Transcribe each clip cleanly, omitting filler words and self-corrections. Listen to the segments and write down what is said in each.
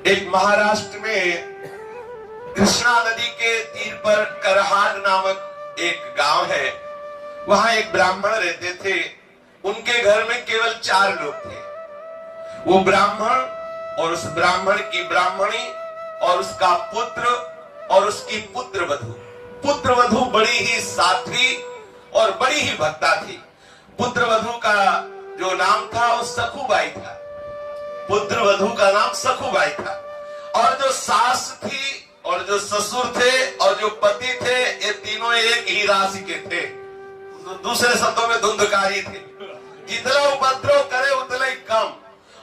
एक महाराष्ट्र में कृष्णा नदी के तीर पर करहान नामक एक गांव है। वहां एक ब्राह्मण रहते थे। उनके घर में केवल 4 लोग थे। वो ब्राह्मण और उस ब्राह्मण की ब्राह्मणी और उसका पुत्र और उसकी पुत्र वधू। पुत्र वधू बड़ी ही साध्वी और बड़ी ही भक्ता थी। पुत्र वधू का जो नाम था वो सखुबाई था। पुत्र वधू का नाम सखुबाई था। और जो सास थी और जो ससुर थे और जो पति थे, ये तीनों एक ही राशि के थे। दूसरे शब्दों में धुंधकारी थे। जितना उपद्रव करे उतना ही कम।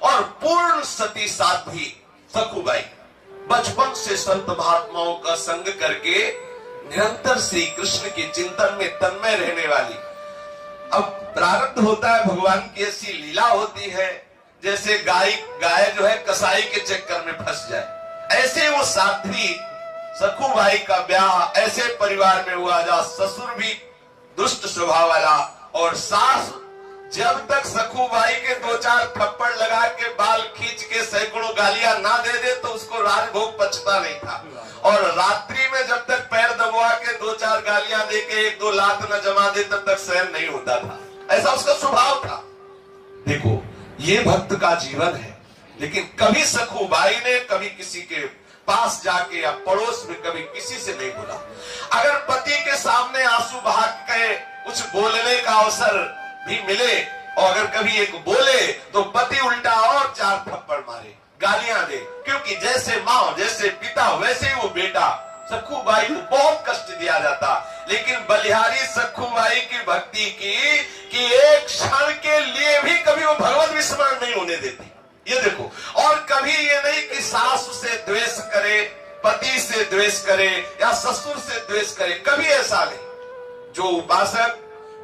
और पूर्ण सती साध्वी सखुबाई बचपन से संत महात्माओं का संग करके निरंतर श्री कृष्ण के चिंतन में तन्मय रहने वाली। अब प्रारब्ध होता है, भगवान की ऐसी लीला होती है जैसे गाय जो है कसाई के चक्कर में फंस जाए। ऐसे वो साध्वी सखुबाई का ब्याह ऐसे परिवार में हुआ जहां ससुर भी दुष्ट स्वभाव वाला और सास जब तक सखुबाई के 2-4 थप्पड़ लगा के बाल खींच के सैकड़ों गालियां ना दे दे तो उसको राजभोग पचता नहीं था। और रात्रि में जब तक पैर दबवा के 2-4 गालियां दे के 1-2 लात न जमा दे तब तक सहन नहीं होता था। ऐसा उसका स्वभाव था। देखो, ये भक्त का जीवन है। लेकिन कभी सखुबाई ने कभी किसी के पास जाके या पड़ोस में कभी किसी से नहीं बोला। अगर पति के सामने आंसू बहा के कुछ बोलने का अवसर भी मिले और अगर कभी एक बोले तो पति उल्टा और 4 थप्पड़ मारे, गालियां दे। क्योंकि जैसे माँ जैसे पिता वैसे ही वो बेटा। सखुबाई को बहुत कष्ट दिया जाता। लेकिन बलिहारी सखुबाई की भक्ति की कि एक क्षण के लिए भी कभी वो भगवत विस्मरण नहीं होने देती। ये देखो, और कभी ये नहीं कि सास से द्वेष करे, पति से द्वेष करे या ससुर से द्वेष करे, कभी ऐसा नहीं। जो उपासक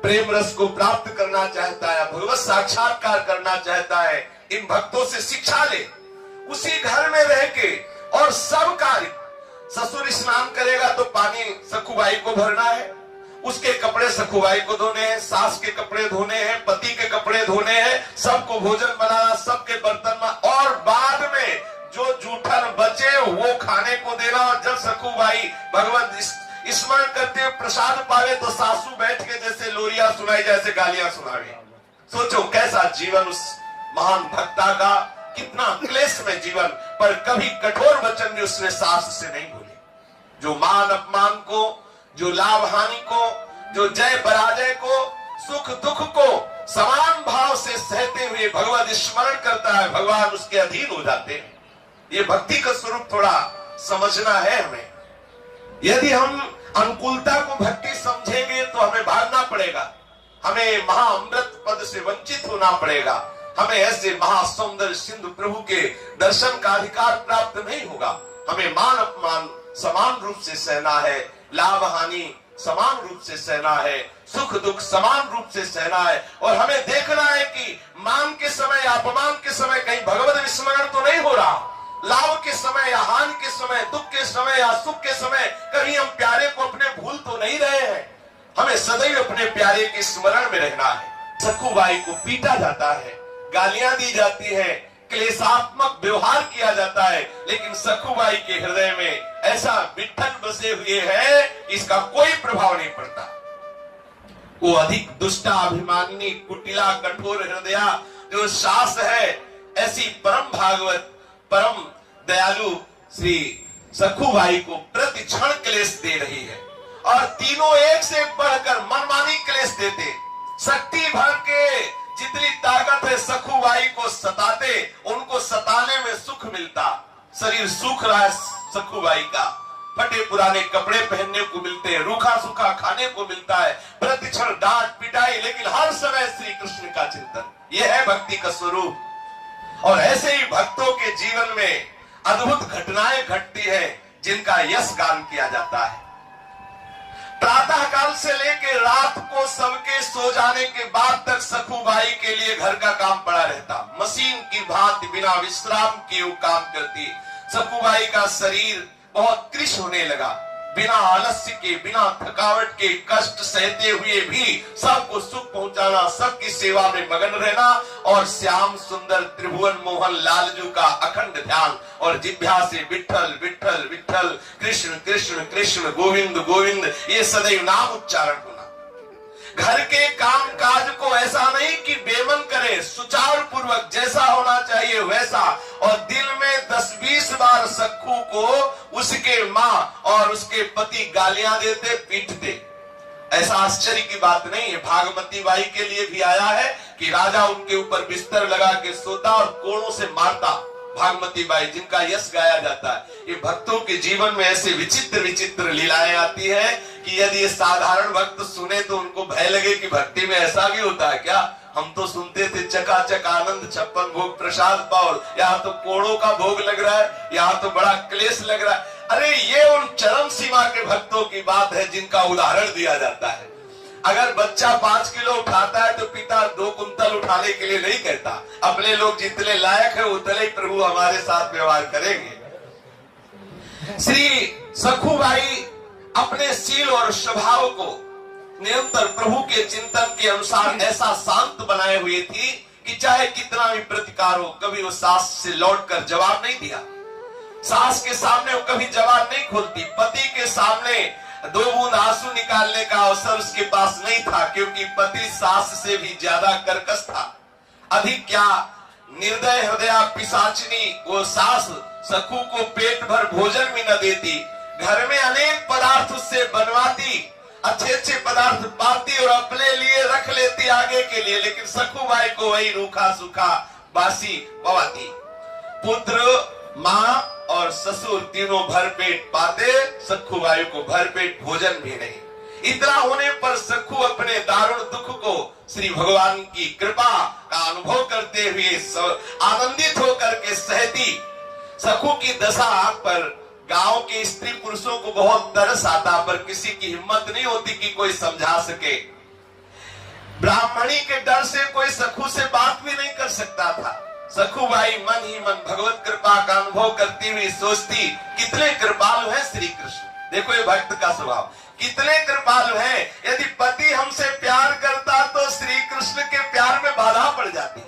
प्रेम रस को प्राप्त करना चाहता है, भगवत साक्षात्कार करना चाहता है, इन भक्तों से शिक्षा ले। उसी घर में रह के और सब कार्य, ससुर स्नान करेगा तो पानी सखुबाई को भरना है, उसके कपड़े सखुबाई को धोने हैं, सास के कपड़े धोने हैं, पति के कपड़े धोने हैं, सबको भोजन बनाना, सबके बर्तन में, और बाद में जो जूठन बचे वो खाने को देना। और जब सखुबाई भगवत स्मरण करते हुए प्रसाद पावे तो सासू बैठ के जैसे लोरिया सुनाई जैसे गालियां सुनावे। सोचो कैसा जीवन उस महान भक्ता का, कितना क्लेश में जीवन, पर कभी कठोर वचन भी उसने सास से नहीं बोले। जो मान अपमान को, जो लाभ हानि को, जो जय पराजय को, सुख दुख को समान भाव से सहते हुए भगवत स्मरण करता है, भगवान उसके अधीन हो जाते हैं। ये भक्ति का स्वरूप थोड़ा समझना है हमें। यदि हम अनुकूलता को भक्ति समझेंगे तो हमें भागना पड़ेगा, हमें महाअमृत पद से वंचित होना पड़ेगा, हमें ऐसे महासुंदर सिंधु प्रभु के दर्शन का अधिकार प्राप्त नहीं होगा। हमें मान अपमान समान रूप से सहना है, लाभ हानि समान रूप से सहना है, सुख दुख समान रूप से सहना है। और हमें देखना है कि मान के समय या अपमान के समय कहीं भगवत विस्मरण तो नहीं हो रहा। लाभ के समय या हानि के समय, दुख के समय या सुख के समय कहीं हम प्यारे को अपने भूल तो नहीं रहे हैं। हमें सदैव अपने प्यारे के स्मरण में रहना है। सखुबाई को पीटा जाता है, गालियां दी जाती है, क्लेशात्मक व्यवहार किया जाता है, लेकिन सखुबाई के हृदय में ऐसा विठ्ठल बसे हुए है, इसका कोई प्रभाव नहीं पड़ता। वो अधिक दुष्टा अभिमानिनी कुटिला कठोर हृदया जो सास है, ऐसी परम भागवत परम दयालु श्री सखुबाई को प्रति क्षण क्लेश दे रही है। और तीनों एक से बढ़कर मनमानी क्लेश देते। शक्ति भर के जितनी ताकत है सखुबाई को सताते, उनको सताने में सुख मिलता। शरीर सूख रहा है सखुबाई का, फटे पुराने कपड़े पहनने को मिलते हैं, रूखा सूखा खाने को मिलता है, प्रतिक्षण डांट पिटाई, लेकिन हर समय श्री कृष्ण का चिंतन। यह है भक्ति का स्वरूप। और ऐसे ही भक्तों के जीवन में अद्भुत घटनाएं घटती है जिनका यश गान किया जाता है। प्रातः काल से लेकर रात को सबके सो जाने के बाद तक सखुबाई के लिए घर का काम पड़ा रहता। मशीन की भांति बिना विश्राम किए वो काम करती। सखुबाई का शरीर बहुत कृश होने लगा। बिना आलस्य के, बिना थकावट के, कष्ट सहते हुए भी सबको सुख पहुंचाना, सबकी सेवा में मगन रहना और श्याम सुंदर त्रिभुवन मोहन लालजू का अखंड ध्यान और जिह्वा से विठ्ठल विठ्ठल विठ्ठल, कृष्ण कृष्ण कृष्ण, गोविंद गोविंद, ये सदैव नाम उच्चारण होना। घर के काम काज को ऐसा नहीं कि बेमन करे, सुचारू पूर्वक जैसा होना चाहिए वैसा, और दिल में 10-20 बार सखू को उसके माँ और उसके पति गालियां देते, पीटते। ऐसा आश्चर्य की बात नहीं है। भागमती बाई के लिए भी आया है कि राजा उनके ऊपर बिस्तर लगा के सोता और कोड़ों से मारता। भागमती बाई जिनका यश गाया जाता है। ये भक्तों के जीवन में ऐसे विचित्र विचित्र लीलाएं आती है कि यदि ये साधारण भक्त सुने तो उनको भय लगे कि भक्ति में ऐसा भी होता है क्या। हम तो सुनते थे चकाचक आनंद 56 भोग प्रसाद पाओ, यहाँ तो कोड़ों का भोग लग रहा है, यहाँ तो बड़ा क्लेश लग रहा है। अरे ये उन चरम सीमा के भक्तों की बात है जिनका उदाहरण दिया जाता है। अगर बच्चा 5 किलो उठाता है तो पिता 2 कुंतल उठाने के लिए नहीं कहता। अपने लोग जितने लायक है उतने ही प्रभु हमारे साथ व्यवहार करेंगे। श्री सखूबाई अपने शील और स्वभाव को निरंतर प्रभु के चिंतन के अनुसार ऐसा शांत बनाए हुए थी कि चाहे कितना भी प्रतिकार हो, कभी वो सास से लौटकर जवाब नहीं दिया। सास के सामने वो कभी जवाब नहीं खोलती। पति के सामने 2 बूंद आंसू निकालने का अवसर उसके पास नहीं था, क्योंकि पति सास से भी ज्यादा कर्कश था। अधिक क्या, निर्दय हृदया पिशाचिनी वो सास सखू को पेट भर भोजन भी न देती। घर में अनेक पदार्थ उससे बनवाती, अच्छे अच्छे पदार्थ पाती और अपने लिए रख लेती आगे के लिए, लेकिन सखूबाई को वही रूखा सूखा बासी पवाती। पुत्र, माँ और ससुर तीनों भरपेट पाते, सखूबाई को भरपेट भोजन भी नहीं। इतना होने पर सखू अपने दारुण दुख को श्री भगवान की कृपा का अनुभव करते हुए आनंदित होकर के सहती। सखू की दशा पर गांव के स्त्री पुरुषों को बहुत तरस आता, पर किसी की हिम्मत नहीं होती कि कोई समझा सके। ब्राह्मणी के डर से कोई सखू से बात भी नहीं कर सकता था। सखूबाई मन ही मन भगवत कृपा का अनुभव करती हुई सोचती, कितने कृपालु हैं श्री कृष्ण। देखो ये भक्त का स्वभाव, कितने कृपालु हैं। यदि पति हमसे प्यार करता तो श्री कृष्ण के प्यार में बाधा पड़ जाती।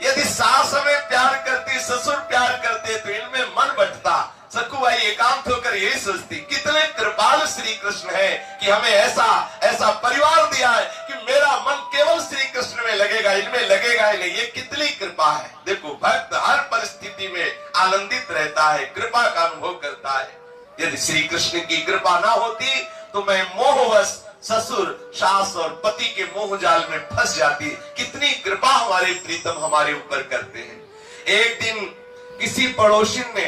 यदि सास हमें प्यार करती, ससुर प्यार करते तो इनमें मन बंटता। सखूबाई एकांत होकर यही सोचती, कितने कृपालु श्री कृष्ण है कि हमें ऐसा परिवार दिया है कि मेरा मन केवल श्री कृष्ण में लगेगा, इनमें लगेगा ही नहीं। ये कितनी कृपा है। देखो भक्त हर परिस्थिति में आनंदित रहता है, कृपा का अनुभव करता है। यदि श्री कृष्ण की कृपा ना होती तो मैं मोहवश ससुर, सास और पति के मोह जाल में फंस जाती। कितनी कृपा हमारे प्रीतम हमारे ऊपर करते हैं। एक दिन किसी पड़ोसिन ने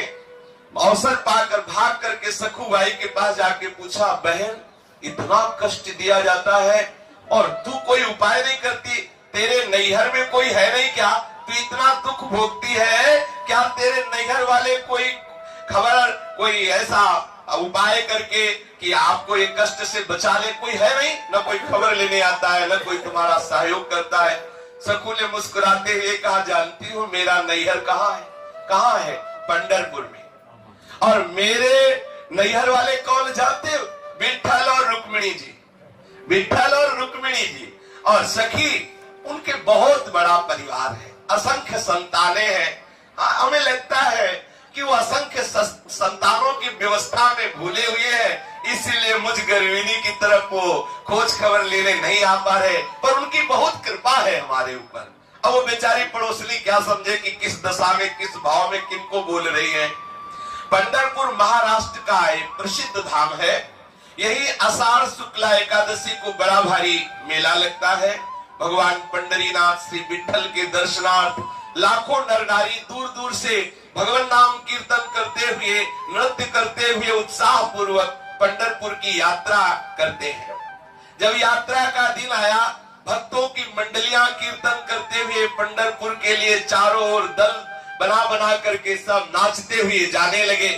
अवसर पाकर भाग करके सखूबाई के पास जाके पूछा, बहन इतना कष्ट दिया जाता है और तू कोई उपाय नहीं करती, तेरे नैहर में कोई है नहीं क्या? तू इतना दुख भोगती है, क्या तेरे नैहर वाले कोई खबर, कोई ऐसा उपाय करके कि आपको ये कष्ट से बचा ले? कोई है नहीं, न कोई खबर लेने आता है, न कोई तुम्हारा सहयोग करता है। सखू ने मुस्कुराते हुए कहा, जानती हूँ मेरा नैहर कहाँ है? कहाँ है? पंढरपुर में। और मेरे नैहर वाले कौन जानते हो? विठ्ठल और रुक्मिणी जी। विठ्ठल और रुक्मिणी जी और सखी, उनके बहुत बड़ा परिवार है, असंख्य संतानें हैं। हमें लगता है कि वो असंख्य संतानों की व्यवस्था में भूले हुए हैं, इसीलिए मुझ गर्विणी की तरफ वो खोज खबर लेने नहीं आ पा रहे, पर उनकी बहुत कृपा है हमारे ऊपर। अब वो बेचारी पड़ोसनी क्या समझे कि किस दशा में, किस भाव में किनको बोल रही है। पंढरपुर महाराष्ट्र का एक प्रसिद्ध धाम है। यही आषाढ़ शुक्ला एकादशी को बड़ा भारी मेला लगता है। भगवान पंढरीनाथ श्री विठ्ठल के दर्शनार्थ लाखों नर नारी दूर दूर से भगवान नाम कीर्तन करते हुए, नृत्य करते हुए उत्साह पूर्वक पंढरपुर की यात्रा करते हैं। जब यात्रा का दिन आया, भक्तों की मंडलियां कीर्तन करते हुए पंढरपुर के लिए चारों ओर दल बना बना करके सब नाचते हुए जाने लगे।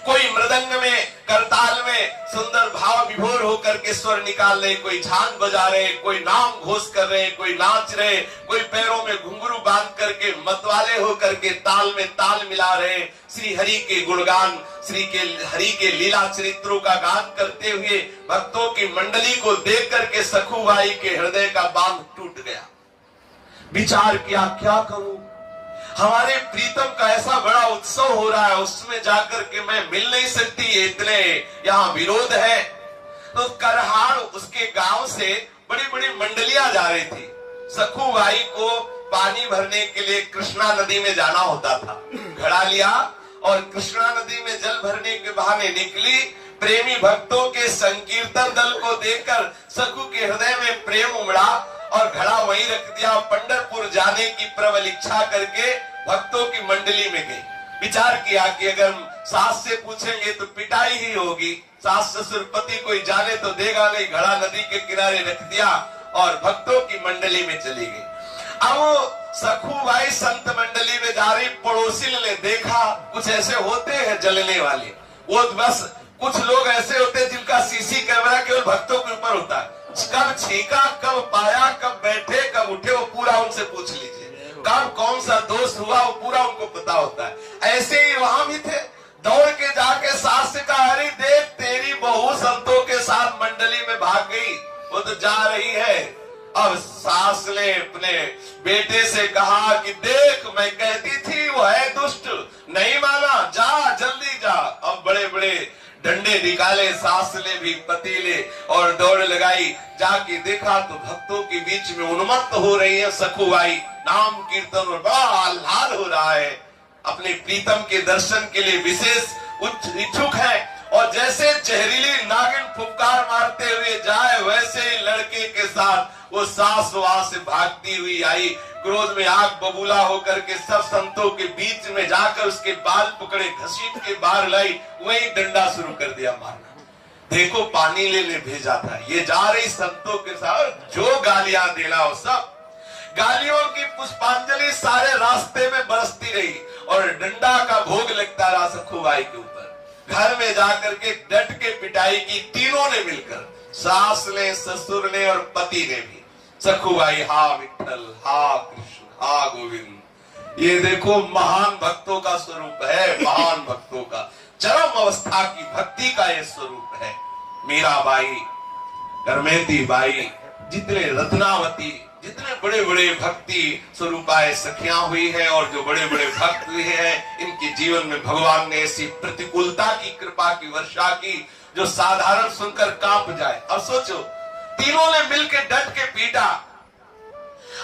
कोई मृदंग में, करताल में सुंदर भाव विभोर होकर के स्वर निकाल रहे, कोई झांझ बजा रहे, कोई नाम घोष कर रहे, कोई नाच रहे, कोई पैरों में घुंघरू बांध करके मतवाले होकर के ताल में ताल मिला रहे, श्री हरि के गुणगान, हरि के लीला चरित्रों का गान करते हुए भक्तों की मंडली को देख करके सखुबाई के हृदय का बांध टूट गया। विचार किया, क्या करूं, हमारे प्रीतम का ऐसा बड़ा उत्सव हो रहा है, उसमें जाकर के मैं मिल नहीं सकती, इतने यहाँ विरोध है। तो करहाड़ उसके गांव से बड़ी बड़ी मंडलियां जा रही थी। सखुबाई को पानी भरने के लिए कृष्णा नदी में जाना होता था। घड़ा लिया और कृष्णा नदी में जल भरने के बहाने निकली। प्रेमी भक्तों के संकीर्तन दल को देखकर सखु के हृदय में प्रेम उमड़ा और घड़ा वहीं रख दिया। पंढरपुर जाने की प्रबल इच्छा करके भक्तों की मंडली में गई। विचार किया कि अगर सास से पूछेंगे तो पिटाई ही होगी, सास ससुर पति कोई जाने तो देगा नहीं। घड़ा नदी के किनारे रख दिया और भक्तों की मंडली में चली गई। अब सखुबाई संत मंडली में जा रही, पड़ोसी ने देखा कुछ ऐसे होते हैं जलने वाले, वो बस कुछ लोग ऐसे होते हैं जिनका सीसी कैमरा केवल भक्तों के ऊपर होता है। कब छीका, कब पाया, कब बैठे, कब उठे, वो पूरा उनसे पूछ लीजिए। कब कौन सा दोष हुआ वो पूरा उनको पता होता है। ऐसे ही वहां भी थे। दौड़ के जाके सास से कहा, अरे देख तेरी बहू संतों के साथ मंडली में भाग गई, वो तो जा रही है। अब सास ने अपने बेटे से कहा कि देख मैं कहती थी वो है दुष्ट, नहीं माना, जा जल्दी जा। अब बड़े बड़े डंडे निकाले सास ने भी, पति ने, और दौड़ लगाई। जाके देखा तो भक्तों के बीच में उन्मत्त हो रही है सखुबाई, नाम कीर्तन और बड़ा आह्लाद हो रहा है। अपने प्रीतम के दर्शन के लिए विशेष इच्छुक है। और जैसे जहरीली नागिन फुफकार मारते हुए जाए, वैसे ही लड़के के साथ वो सास वहां से भागती हुई आई। क्रोध में आग बबूला होकर के सब संतों के बीच में जाकर उसके बाल पकड़े, घसीट के बाहर लाई, वही डंडा शुरू कर दिया मारना। देखो पानी लेने भेजा था, ये जा रही संतों के साथ, जो गालियां देना हो सब गालियों की पुष्पांजलि सारे रास्ते में बरसती रही और डंडा का भोग लगता रहा सखुबाई के ऊपर। घर में जाकर के डट के पिटाई की तीनों ने मिलकर, सास ने, ससुर ने और पति ने भी। सखुबाई हा विठ्ठल, हा कृष्ण, हा गोविंद। ये देखो महान भक्तों का स्वरूप है, महान भक्तों का चरम अवस्था की भक्ति का ये स्वरूप है। मीराबाई, करमेती बाई, जितने रत्नावती, जितने बड़े बड़े भक्ति स्वरूपाए सखियां हुई है और जो बड़े बड़े भक्त हुए हैं, इनके जीवन में भगवान ने ऐसी प्रतिकूलता की कृपा की वर्षा की जो साधारण सुनकर कांप जाए। अब सोचो, तीनों ने मिलकर डट के पीटा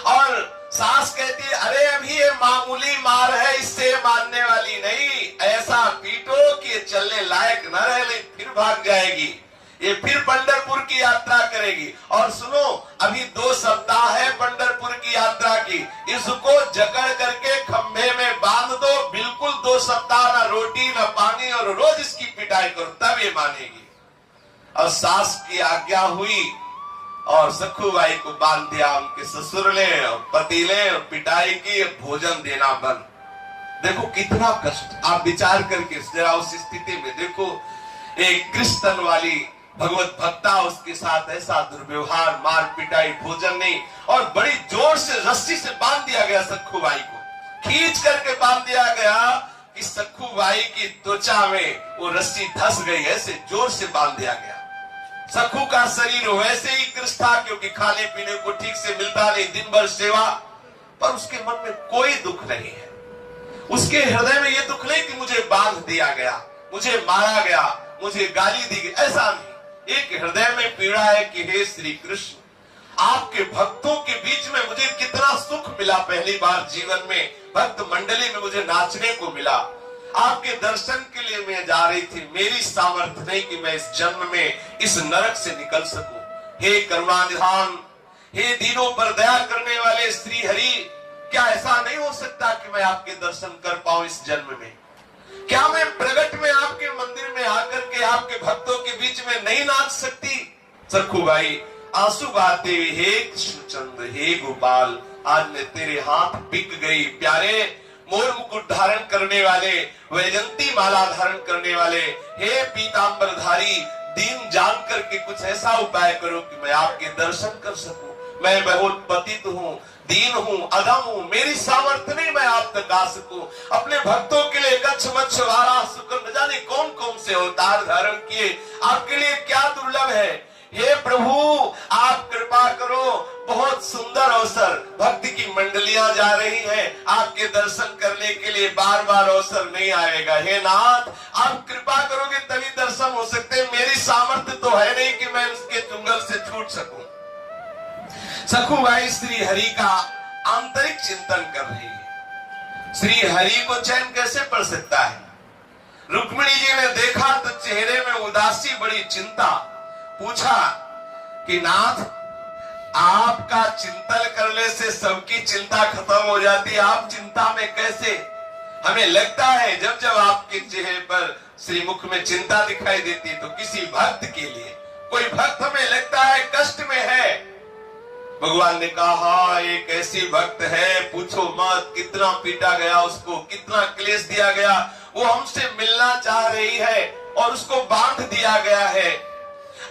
और सास कहती है, अरे अभी ये मामूली मार है, इससे मानने वाली नहीं, ऐसा पीटो कि ये चलने लायक न रहे, नहीं फिर भाग जाएगी, ये फिर पंढरपुर की यात्रा करेगी। और सुनो, अभी 2 सप्ताह है पंढरपुर की यात्रा की, इसको जकड़ करके खंभे में बांध दो, बिल्कुल 2 सप्ताह ना रोटी ना पानी, और रोज इसकी पिटाई करो, तब ये मानेगी। और सास की आज्ञा हुई और सखुबाई को बांध दिया उनके ससुर ने और पति ने, और पिटाई की, भोजन देना बंद। देखो कितना कष्ट, आप विचार करके जरा उस स्थिति में देखो, एक कृष्ण वाली भगवत भक्ता, उसके साथ ऐसा दुर्व्यवहार, मार पिटाई, भोजन नहीं, और बड़ी जोर से रस्सी से बांध दिया गया सखुबाई को, खींच करके बांध दिया गया कि सखुबाई की त्वचा में वो रस्सी धस गई, ऐसे जोर से बांध दिया गया। सखु का शरीर वैसे ही कृष्ण था, क्योंकि खाने पीने को ठीक से मिलता नहीं, दिन भर सेवा, पर उसके मन में कोई दुख नहीं है। उसके हृदय में ये दुख नहीं कि मुझे बांध दिया गया, मुझे मारा गया, मुझे गाली दी गई, ऐसा नहीं। एक हृदय में पीड़ा है कि हे श्री कृष्ण, आपके भक्तों के बीच में मुझे कितना सुख मिला। पहली बार जीवन में भक्त मंडली में मुझे नाचने को मिला, आपके दर्शन के लिए मैं जा रही थी, मेरी सामर्थ्य नहीं कि मैं इस जन्म में इस नरक से निकल सकूं। हे करुणानिधान, हे दीनों पर दया करने वाले श्री हरि, क्या ऐसा नहीं हो सकता कि मैं आपके दर्शन कर पाऊं इस जन्म में? क्या मैं प्रगट में आपके मंदिर में आकर के आपके भक्तों के बीच में नहीं नाच सकती? सखुबाई आंसू बहाते हुए, हे कृष्णचंद्र, हे गोपाल, आज मैं तेरे हाथ बिक गई। प्यारे, मोर मुकुट धारण करने वाले, वैजंती माला धारण करने वाले, हे पीतांबरधारी, दीन जान करके कुछ ऐसा उपाय करो कि मैं आपके दर्शन कर सकूं। मैं बहुत पतित हूं, दीन हूं, अधम हूं, मेरी सामर्थ्य नहीं मैं आप तक आ सकूं। अपने भक्तों के लिए कच्छ मच्छ वारा शुक्र न जाने कौन कौन से अवतार धारण किए, आपके लिए क्या दुर्लभ है। हे प्रभु आप कृपा करो, बहुत सुंदर अवसर, भक्ति की मंडलियां जा रही हैं, आपके दर्शन करने के लिए बार बार अवसर नहीं आएगा। हे नाथ आप कृपा करोगे तभी दर्शन हो सकते, मेरी सामर्थ्य तो है नहीं कि मैं उसके चुंगल से छूट सकूं। सखुबाई श्री हरि का आंतरिक चिंतन कर रही है। श्री हरि को चैन कैसे पड़ सकता है? रुक्मिणी जी ने देखा तो चेहरे में उदासी, बड़ी चिंता। पूछा कि नाथ आपका चिंतन करने से सबकी चिंता खत्म हो जाती, आप चिंता में कैसे? हमें लगता है जब जब आपके चेहरे पर श्री मुख में चिंता दिखाई देती तो किसी भक्त के लिए, कोई भक्त हमें लगता है कष्ट में है। भगवान ने कहा एक ऐसी भक्त है, पूछो मत, कितना पीटा गया उसको, कितना क्लेश दिया गया, वो हमसे मिलना चाह रही है और उसको बांध दिया गया है।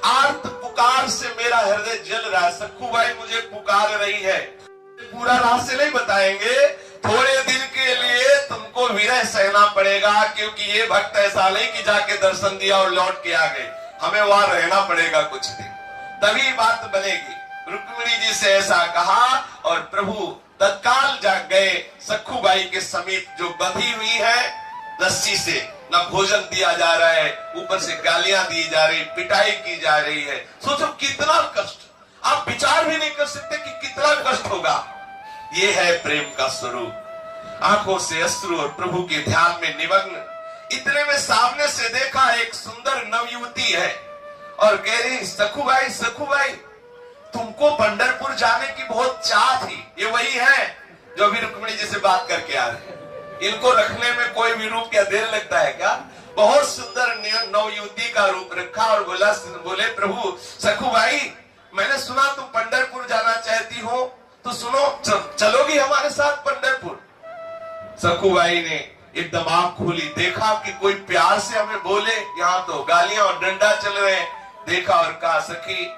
आर्त पुकार से मेरा हृदय जल रहा है। सखुबाई मुझे पुकार रही है। पूरा रहस्य नहीं बताएंगे, थोड़े दिन के लिए तुमको विरह सहना पड़ेगा, क्योंकि ये भक्त ऐसा नहीं कि जाके दर्शन दिया और लौट के आ गए, हमें वहां रहना पड़ेगा कुछ दिन, तभी बात बनेगी। रुक्मिणी जी से ऐसा कहा और प्रभु तत्काल जाग गए। सखुबाई के समीप जो बंधी हुई है रस्सी से, न भोजन दिया जा रहा है, ऊपर से गालियां दी जा रही, पिटाई की जा रही है। सोचो कितना कष्ट, आप विचार भी नहीं कर सकते कि कितना कष्ट होगा। ये है प्रेम का स्वरूप। आंखों से अश्रु और प्रभु के ध्यान में निमग्न। इतने में सामने से देखा एक सुंदर नवयुवती है और कह रही सखुबाई, सखुबाई तुमको पंढरपुर जाने की बहुत चाह थी। ये वही है जो अभी रुक्मिणी जी से बात करके आ रहे हैं। इनको रखने में कोई भी रूप क्या देर लगता है क्या? बहुत सुंदर नवयुवती का रूप रखा और बोले प्रभु सखुबाई मैंने सुना तुम पंढरपुर जाना चाहती हो, तो सुनो चलोगी हमारे साथ पंढरपुर? सखुबाई ने एकदम आंख खोली, देखा कि कोई प्यार से हमें बोले, यहाँ तो गालियां और डंडा चल रहे हैं। देखा और कहा सखी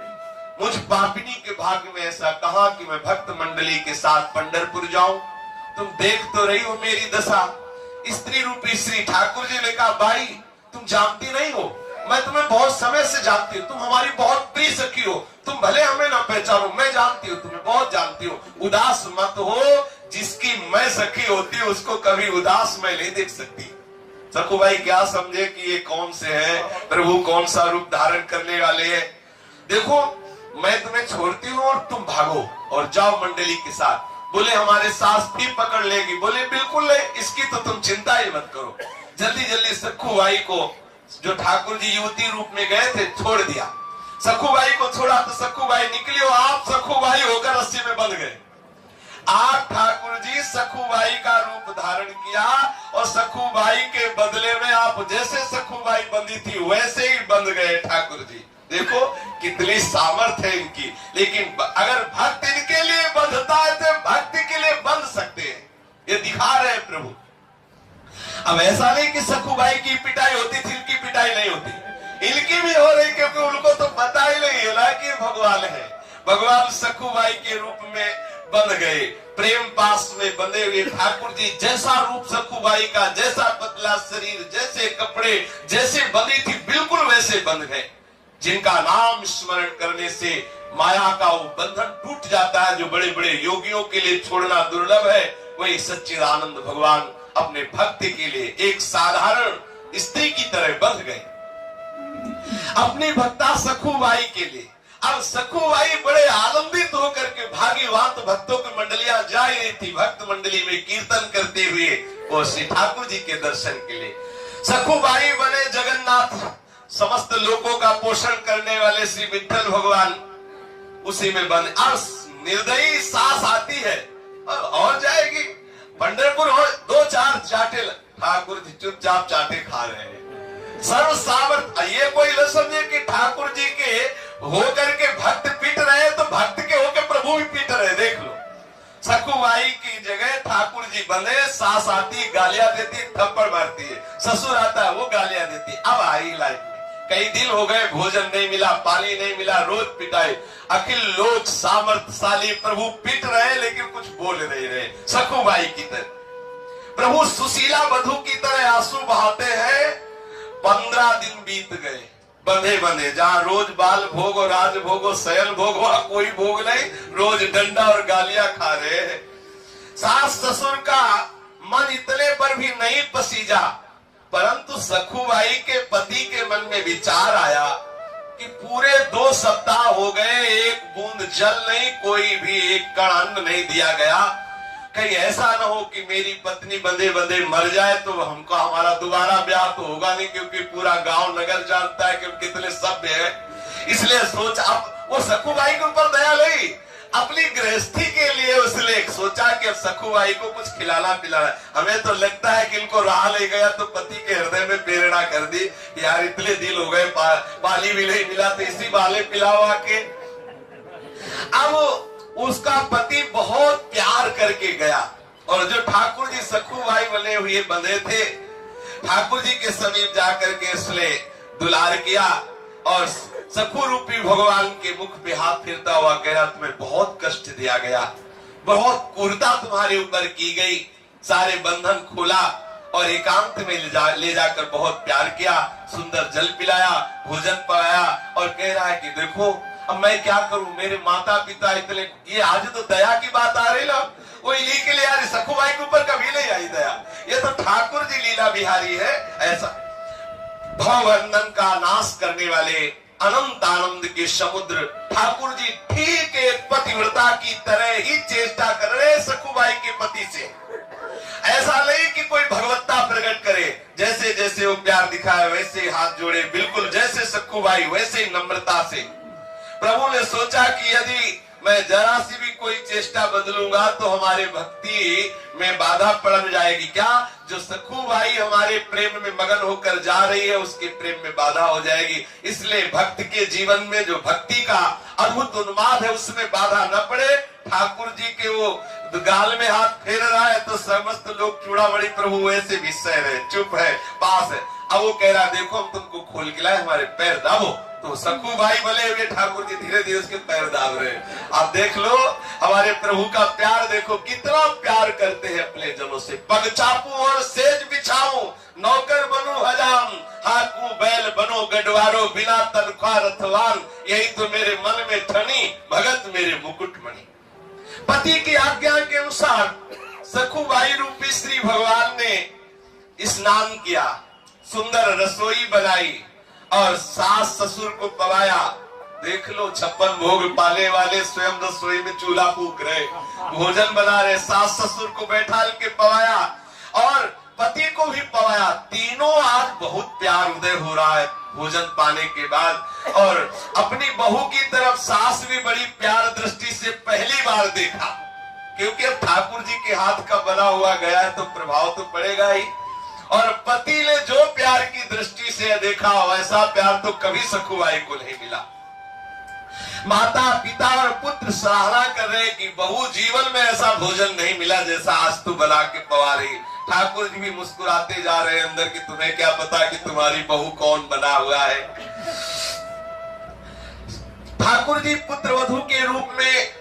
मुझ पापिनी के भाग्य में ऐसा कहा कि मैं भक्त मंडली के साथ पंढरपुर जाऊं। तुम देख तो रही हो मेरी दशा। स्त्री रूपी श्री ठाकुर जी ने कहा बाई तुम जानती नहीं हो, मैं तुम्हें बहुत समय से जानती हूँ, तुम हमारी बहुत प्रिय सखी हो, तुम भले हमें ना पहचानो, मैं जानती हूँ, तुम्हें बहुत जानती हूँ। उदास मत हो, जिसकी मैं सखी होती हूँ उसको कभी उदास मैं नहीं देख सकती। सखुबाई क्या समझे कि ये कौन से है, प्रभु कौन सा रूप धारण करने वाले हैं। देखो मैं तुम्हें छोड़ती हूँ और तुम भागो और जाओ मंडली के साथ। बोले हमारे सास भी पकड़ लेगी। बोले बिल्कुल नहीं, इसकी तो तुम चिंता ही मत करो। जल्दी जल्दी सखुबाई को, जो ठाकुर जी युवती रूप में गए थे, छोड़ दिया। सखुबाई को छोड़ा तो सखुबाई निकली और आप सखुबाई होकर रस्सी में बंध गए। आप ठाकुर जी सखुबाई का रूप धारण किया और सखुबाई के बदले में आप जैसे सखुबाई बंधी थी वैसे ही बंध गए ठाकुर जी। देखो कितनी सामर्थ्य है इनकी। लेकिन अगर भक्त इनके लिए बंधता है तो भक्ति के लिए बंध सकते हैं, ये दिखा रहे हैं प्रभु। अब ऐसा नहीं कि सखुबाई की पिटाई होती थी, इनकी पिटाई नहीं होती, इनकी भी हो रही, क्योंकि उनको तो पता ही नहीं है ना कि भगवान है। भगवान सखुबाई के रूप में बंध गए, प्रेम पास में बंधे हुए ठाकुर जी जैसा रूप सखुबाई का, जैसा पतला शरीर, जैसे कपड़े, जैसे बंधी थी बिल्कुल वैसे बंध गए। जिनका नाम स्मरण करने से माया का वो बंधन टूट जाता है, जो बड़े बड़े योगियों के लिए छोड़ना दुर्लभ है, वही सच्चिदानंद भगवान अपने भक्ति के लिए एक साधारण स्त्री की तरह बंध गए अपनी भक्ता सखुबाई के लिए। अब सखुबाई बड़े आनंदित होकर के भाग्यवान तो भक्तों की मंडलियां जा रही थी, भक्त मंडली में कीर्तन करते हुए वो श्री ठाकुर जी के दर्शन के लिए। सखुबाई बने जगन्नाथ, समस्त लोगों का पोषण करने वाले श्री विठ्ठल भगवान उसी में बने। अब निर्दयी सास आती है और जाएगी पंढरपुर, और 2-4 चाटे ठाकुर जी चुपचाप चाटे खा रहे हैं। सर्व सामर्थ, ये कोई न समझे कि ठाकुर जी के होकर के भक्त पीट रहे हैं तो भक्त के होकर प्रभु भी पीट रहे। देख लो सखुबाई की जगह ठाकुर जी बने, सास आती गालियां देती, थप्पड़ मारती है, ससुर आता है वो गालियां देती। अब आई लाइफ में कई दिन हो गए, भोजन नहीं मिला, पानी नहीं मिला, रोज पिटाई। अखिल लोक सामर्थशाली प्रभु पिट रहे लेकिन कुछ बोल नहीं रहे। सखुबाई की तरह प्रभु सुशीला वधू की तरह आंसू बहाते हैं। 15 दिन बीत गए बंधे बंधे, जहां रोज बाल भोग और राज भोग और शयन भोग, वहां कोई भोग नहीं, रोज डंडा और गालियां खा रहे हैं। सास ससुर का मन इतने पर भी नहीं पसीजा, परंतु सखुबाई के पति के मन में विचार आया कि पूरे 2 सप्ताह हो गए, एक बूंद जल नहीं, कोई भी एक कण अन्न नहीं दिया गया। कहीं ऐसा ना हो कि मेरी पत्नी बंधे बंधे मर जाए तो हमको हमारा दोबारा ब्याह तो होगा नहीं, क्योंकि पूरा गांव नगर जानता है कि हम कितने सभ्य हैं। इसलिए सोच, अब वो सखुबाई के ऊपर दया लगी, अपनी गृहस्थी के लिए उसने सोचा कि अब सखुबाई को कुछ खिलाना पिलाना। हमें तो लगता है कि इनको राह ले गया तो पति के हृदय में प्रेरणा कर दी, यार इतने दिन हो गए, पानी भी नहीं मिला तो इसी बाले पिलाओ आके। अब उसका पति बहुत प्यार करके गया, और जो ठाकुर जी सखुबाई बने हुए बंधे थे, ठाकुर जी के समीप जाकर के उसने दुलार किया और सखु रूपी भगवान के मुख पे हाथ फिरता हुआ कह रहा, तुम्हें बहुत कष्ट दिया गया, बहुत क्रूरता तुम्हारे ऊपर की गई, सारे बंधन खोला और एकांत में ले जाकर बहुत प्यार किया, सुंदर जल पिलाया, भोजन पाया, और कह रहा है कि देखो अब मैं क्या करूं, मेरे माता पिता इतने, ये आज तो दया की बात आ रही ना, वो इन्हीं के लिए यार सखुबाई के ऊपर कभी नहीं आई दया, ये तो ठाकुर जी लीला बिहारी है। ऐसा भवबंधन का नाश करने वाले अनंत आनंद के समुद्र ठाकुर जी ठीक एक पतिव्रता की तरह ही चेष्टा कर रहे सखुबाई के पति से। ऐसा नहीं कि कोई भगवत्ता प्रकट करे, जैसे जैसे वो प्यार दिखाए वैसे हाथ जोड़े, बिल्कुल जैसे सखुबाई वैसे ही नम्रता से। प्रभु ने सोचा कि यदि मैं जरा सी भी कोई चेष्टा बदलूंगा तो हमारे भक्ति में बाधा पड़ जाएगी। क्या जो सखुबाई हमारे प्रेम में मगन होकर जा रही है उसके प्रेम में बाधा हो जाएगी। इसलिए भक्त के जीवन में जो भक्ति का अद्भुत उन्माद है उसमें बाधा न पड़े। ठाकुर जी के वो गाल में हाथ फेर रहा है तो समस्त लोग चूड़ामणि प्रभु वैसे भी सह रहे, चुप है, पास है। अब वो कह रहा देखो हम तुमको खोल के लाए, हमारे पैर दाबो। तो सखुबाई बोले हुए ठाकुर जी धीरे धीरे उसके पैर दाब रहे। आप देख लो हमारे प्रभु का प्यार, देखो कितना प्यार करते हैं अपने जनों से। पग चापू और सेज बिछाऊं, नौकर बनूं हजाम, हाकू बैल बनो गडवारो, बिना तनख्वाह रथवान, यही तो मेरे मन में ठनी, भगत मेरे मुकुटमणि। पति की आज्ञा के अनुसार सखुबाई रूपी श्री भगवान ने स्नान किया, सुंदर रसोई बनाई और सास ससुर को पवाया। देख लो 56 भोग पाने वाले स्वयं रसोई में चूल्हा फूक रहे, भोजन बना रहे, सास ससुर को बैठा के पवाया और पति को भी पवाया। तीनों आज बहुत प्यार उदय हो रहा है भोजन पाने के बाद। और अपनी बहू की तरफ सास भी बड़ी प्यार दृष्टि से पहली बार देखा, क्योंकि अब ठाकुर जी के हाथ का बना हुआ गया है तो प्रभाव तो पड़ेगा ही। और पति ने जो प्यार की दृष्टि से देखा वैसा प्यार तो कभी सखुबाई को नहीं मिला। माता पिता और पुत्र सराहना कर रहे कि बहू जीवन में ऐसा भोजन नहीं मिला जैसा आज तू बना के पवा रही। ठाकुर जी भी मुस्कुराते जा रहे हैं अंदर कि तुम्हें क्या पता कि तुम्हारी बहू कौन बना हुआ है। ठाकुर जी पुत्र वधू के रूप में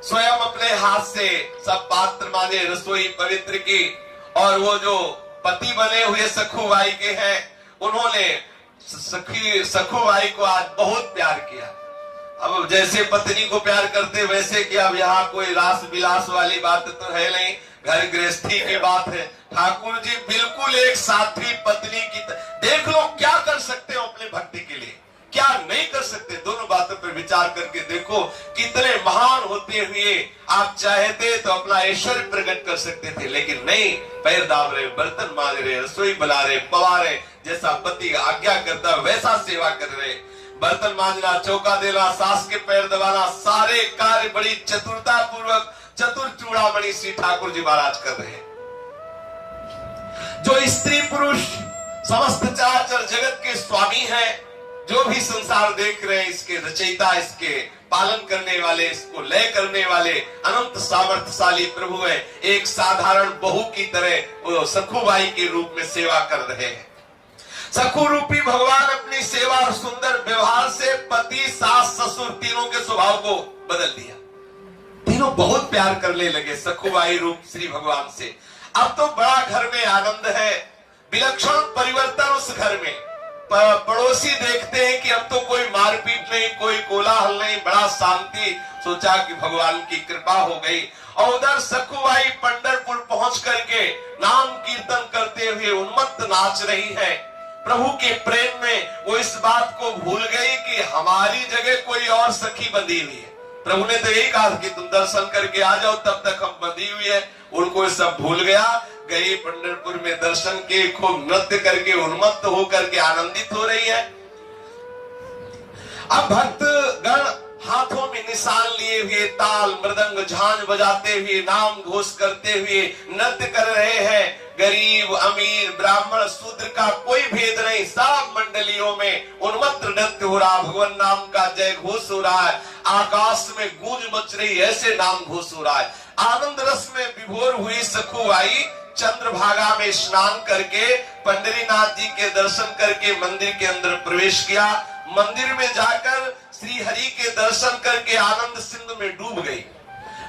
स्वयं अपने हाथ से सब पात्र माने, रसोई पवित्र की। और वो जो पति बने हुए सखुबाई के हैं उन्होंने सखुबाई को आज बहुत प्यार किया। अब जैसे पत्नी को प्यार करते वैसे कि अब यहाँ कोई रास विलास वाली बात तो है नहीं, घर गृहस्थी की बात है। ठाकुर जी बिल्कुल एक साथी पत्नी की देख लो क्या कर सकते हो अपने भक्ति के लिए, क्या नहीं कर सकते। दोनों बातों पर विचार करके देखो कितने महान होते हुए आप चाहते तो अपना ऐश्वर्य प्रकट कर सकते थे, लेकिन नहीं, पैर दाब रहे, बर्तन मांज रहे, रसोई बना रहे, पवा रहे, जैसा पति आज्ञा करता वैसा सेवा कर रहे। बर्तन मांजना, चौका देना, सास के पैर दबाना, सारे कार्य बड़ी चतुरता पूर्वक चतुर चूड़ामणि श्री ठाकुर जी महाराज कर रहे हैं। जो स्त्री पुरुष समस्त चराचर जगत के स्वामी हैं, जो भी संसार देख रहे हैं, इसके रचयिता, इसके पालन करने वाले, इसको लय करने वाले अनंत सामर्थ्यशाली प्रभु है। एक साधारण बहू की तरह वो सखुबाई के रूप में सेवा कर रहे हैं। सखु रूपी भगवान अपनी सेवा और सुंदर व्यवहार से पति, सास, ससुर तीनों के स्वभाव को बदल दिया। तीनों बहुत प्यार करने लगे सखुबाई रूप श्री भगवान से। अब तो बड़ा घर में आनंद है, विलक्षण परिवर्तन उस घर में। पड़ोसी देखते हैं कि अब तो कोई मारपीट नहीं, कोई कोलाहल नहीं, बड़ा शांति। सोचा कि भगवान की कृपा हो गई। और उधर सखुबाई पंढरपुर पहुंच करके नाम कीर्तन करते हुए उन्मत्त नाच रही है। प्रभु के प्रेम में वो इस बात को भूल गई कि हमारी जगह कोई और सखी बंधी हुई है। प्रभु ने तो यही कहा कि तुम दर्शन करके आ जाओ, तब तक हम बंधी हुई है। उनको सब भूल गया। गई पंढरपुर में दर्शन के, खूब नृत्य करके उन्मत्त होकर के आनंदित हो रही है। अब भक्त गण हाथों में निशान लिए हुए, ताल मृदंग झांझ बजाते हुए, नाम घोष करते हुए नृत्य कर रहे हैं। गरीब अमीर ब्राह्मण शूद्र का कोई भेद नहीं, सब मंडलियों में उन्मत्त नृत्य हो रहा, भगवान नाम का जय घोष हो रहा है। आकाश में गूंज मच रही, ऐसे नाम घोष हो रहा है। आनंद रस में विभोर हुई सखुबाई चंद्रभागा में स्नान करके पंडरीनाथ जी के दर्शन करके मंदिर के अंदर प्रवेश किया। मंदिर में जाकर श्री हरि के दर्शन करके आनंद सिंधु में डूब गई।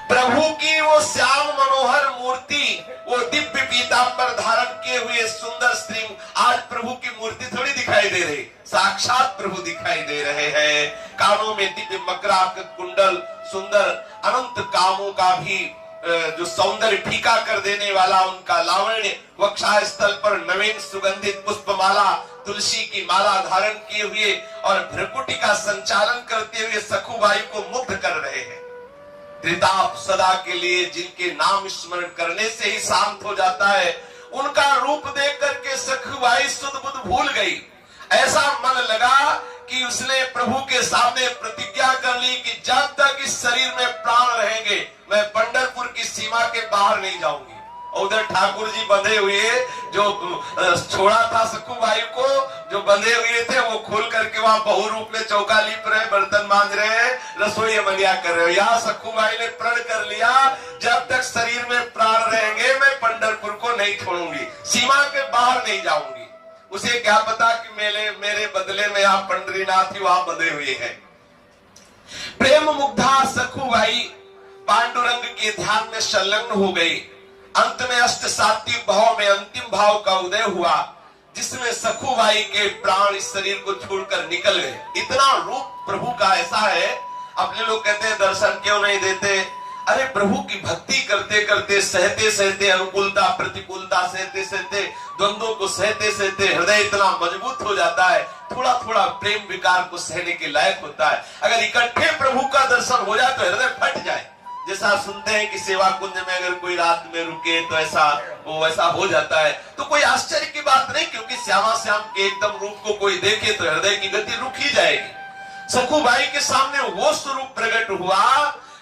प्रभु की वो श्याम मनोहर मूर्ति, वो दिव्य पीतांबर धारण किए हुए सुंदर स्त्री, आज प्रभु की मूर्ति थोड़ी दिखाई दे रही, साक्षात प्रभु दिखाई दे रहे हैं। कानों में दिव्य मकराक कुंडल, सुंदर अनंत कामों का भी जो सौंदर्य फीका कर देने वाला उनका लावण्य, वक्षा स्थल पर नवीन सुगंधित पुष्पमाला, तुलसी की माला धारण किए हुए और भ्रकुटी का संचालन करते हुए सखुबाई को मुग्ध कर रहे हैं। त्रिताप सदा के लिए जिनके नाम स्मरण करने से ही शांत हो जाता है, उनका रूप देख करके सखुबाई सुध बुध भूल गई। ऐसा मन लगा कि उसने प्रभु के सामने प्रतिज्ञा कर ली कि जब तक इस शरीर में प्राण रहेंगे मैं पंढरपुर की सीमा के बाहर नहीं जाऊंगी। और उधर ठाकुर जी बंधे हुए, जो छोड़ा था सखुबाई को, जो बंधे हुए थे, वो खोल करके वहां बहु रूप में चौका लीप रहे, बर्तन मांज रहे हैं, रसोई मनिया कर रहे हो। यहाँ सखुबाई ने प्रण कर लिया, जब तक शरीर में प्राण रहेंगे मैं पंढरपुर को नहीं छोड़ूंगी, सीमा के बाहर नहीं जाऊंगी। उसे क्या पता कि मेरे बदले में आप पंडरीनाथ ही वहां बंधे हुए हैं। प्रेम मुग्धा सखुबाई पांडुरंग के ध्यान में संलग्न हो गई। अंत में अष्ट सात्विक भाव में अंतिम भाव का उदय हुआ, जिसमें सखुबाई के प्राण इस शरीर को छोड़कर निकल गए। इतना रूप प्रभु का ऐसा है। अपने लोग कहते हैं दर्शन क्यों नहीं देते? अरे प्रभु की भक्ति करते करते, सहते सहते, अनुकूलता प्रतिकूलता सहते सहते, द्वंद्वों को सहते सहते हृदय इतना मजबूत हो जाता है, थोड़ा थोड़ा प्रेम विकार को सहने के लायक होता है। अगर इकट्ठे प्रभु का दर्शन हो जाए तो हृदय फट जाए। जैसा सुनते हैं कि सेवा कुंज में अगर कोई रात में रुके तो ऐसा हो जाता है, तो कोई आश्चर्य की बात नहीं, क्योंकि श्यामा श्याम के एकदम रूप को कोई देखे तो हृदय की गति रुक ही जाएगी। सखुबाई के सामने वो स्वरूप प्रकट हुआ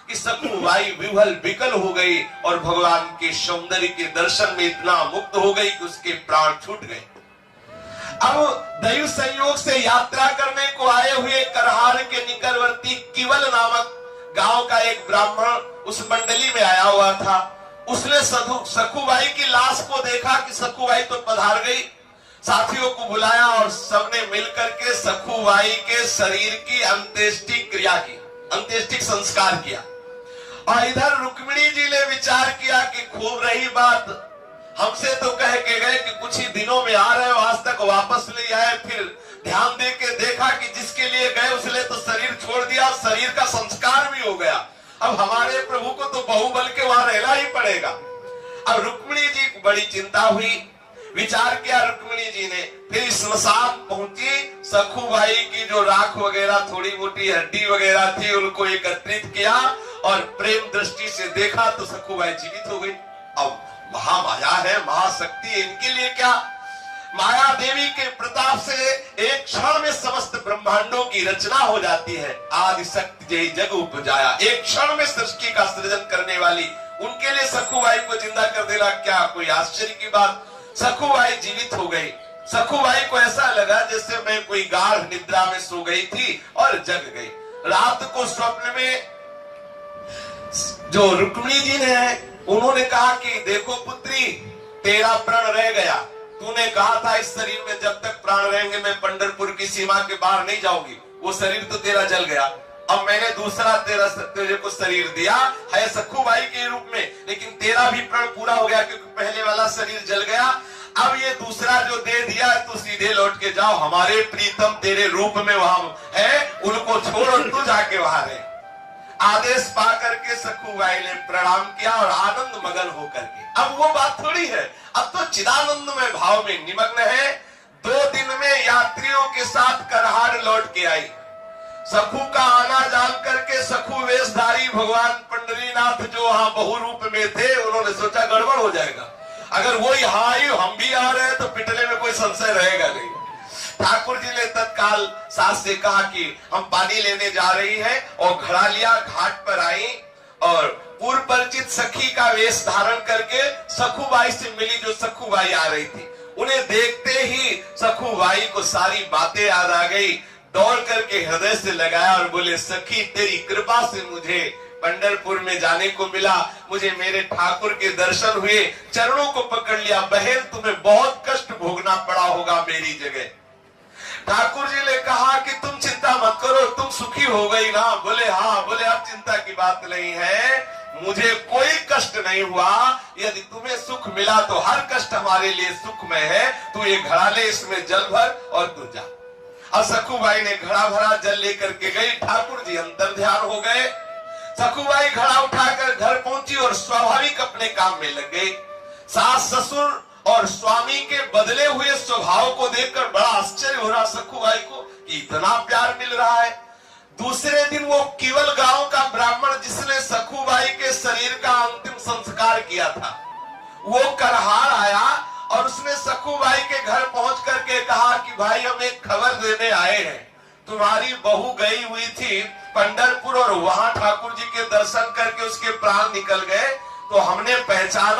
कि सखुबाई विह्वल विकल हो गई और भगवान के सौंदर्य के दर्शन में इतना मुक्त हो गई कि उसके प्राण छूट गए। अब दैव संयोग से यात्रा करने को आए हुए करहार के निकटवर्ती किवल नामक गांव का एक ब्राह्मण उस मंडली में आया हुआ था। उसने सखुबाई की लाश को देखा कि सखुबाई तो पधार गई, साथियों को बुलाया और सबने मिलकर के सखुबाई के शरीर की अंत्येष्टि क्रिया की, अंत्येष्टि संस्कार किया। और इधर रुक्मिणी जी ने विचार किया कि खूब रही बात, हमसे तो कह के गए कि कुछ ही दिनों में आ रहे हो, आज तक वापस नहीं आए। फिर ध्यान दे के देखा कि जिसके लिए गए उसने तो शरीर छोड़ दिया, शरीर का संस्कार भी हो गया। अब हमारे प्रभु को तो बहुबल के वहां रहना ही पड़ेगा। अब रुक्मिणी जी को बड़ी चिंता हुई, विचार किया रुक्मिणी जी ने, फिर स्मशान पहुंची, सखुबाई की जो राख वगैरह थोड़ी मोटी हड्डी वगैरह थी उनको एकत्रित किया और प्रेम दृष्टि से देखा तो सखुबाई जीवित हो गई। अब महामाया है, महाशक्ति है, इनके लिए क्या? माया देवी के प्रताप से एक क्षण में समस्त ब्रह्मांडों की रचना हो जाती है। आदि शक्ति जय जग उपजाया, एक क्षण में सृष्टि का सृजन करने वाली, उनके लिए सखुबाई को जिंदा कर देना क्या कोई आश्चर्य की बात? सखुबाई जीवित हो गई। सखूबाई को ऐसा लगा जैसे मैं कोई गाढ़ निद्रा में सो गई थी और जग गई। रात को स्वप्न में जो रुक्मिणी जी ने उन्होंने कहा कि देखो पुत्री, तेरा प्राण रह गया। तूने कहा था इस शरीर में जब तक प्राण रहेंगे मैं पंढरपुर की सीमा के बाहर नहीं जाऊंगी। वो शरीर तो तेरा जल गया। अब मैंने दूसरा तेरे को शरीर दिया है सखूबाई के रूप में, लेकिन तेरा भी प्राण पूरा हो गया क्योंकि पहले वाला शरीर जल गया। अब ये दूसरा जो दे दिया है तो सीधे लौट के जाओ, हमारे प्रीतम तेरे रूप में वहां है, उनको छोड़ो, तू जाके वहां रहे। आदेश पा करके सखूबाई ने प्रणाम किया और आनंद मगन होकर के, अब वो बात थोड़ी है, अब तो चिदानंद में भाव में निमग्न है। 2 दिन में यात्रियों के साथ करहार लौट के आई। सखू का आना जान करके सखू वेशधारी भगवान पंडरीनाथ जो वहां बहु रूप में थे, उन्होंने सोचा गड़बड़ हो जाएगा, अगर वो यहाँ आई हम भी आ रहे हैं तो पिटने में कोई संशय रहेगा नहीं। ठाकुर जी ने तत्काल सास से कहा कि हम पानी लेने जा रही है, और घड़ा लिया, घाट पर आई और पूर्व परिचित सखी का वेश धारण करके सखूबाई से मिली, जो सखूबाई आ रही थी। उन्हें देखते ही सखूबाई को सारी बातें याद आ गई। दौड़ करके हृदय से लगाया और बोले, सखी तेरी कृपा से मुझे पंढरपुर में जाने को मिला, मुझे मेरे ठाकुर के दर्शन हुए, चरणों को पकड़ लिया। बहन तुम्हें बहुत कष्ट भोगना पड़ा होगा मेरी जगह। ठाकुर जी ने कहा कि तुम चिंता मत करो, तुम सुखी हो गई ना? बोले हाँ। बोले अब चिंता की बात नहीं है, मुझे कोई कष्ट नहीं हुआ। यदि तुम्हें सुख मिला तो हर कष्ट हमारे लिए सुखमय है। तू ये घड़ा ले, इसमें जल भर और तू जा। अब सखूबाई ने घड़ा भरा, जल लेकर के गई। ठाकुर जी अंतर ध्यान हो गए। सखूबाई घड़ा उठाकर घर पहुंची और स्वाभाविक अपने काम में लग गई। सास ससुर और स्वामी के बदले हुए स्वभाव को देखकर बड़ा आश्चर्य हो रहा सखूबाई को कि इतना प्यार मिल रहा है। दूसरे दिन वो केवल गांव का ब्राह्मण जिसने सखूबाई के शरीर का अंतिम संस्कार किया था, वो करहार आया और उसने सखूबाई के घर पहुंच करके कहा कि भाई हम एक खबर देने आए हैं, तुम्हारी बहू गई हुई थी पंढरपुर और वहां ठाकुर जी के दर्शन करके उसके प्राण निकल गए, तो हमने पहचाना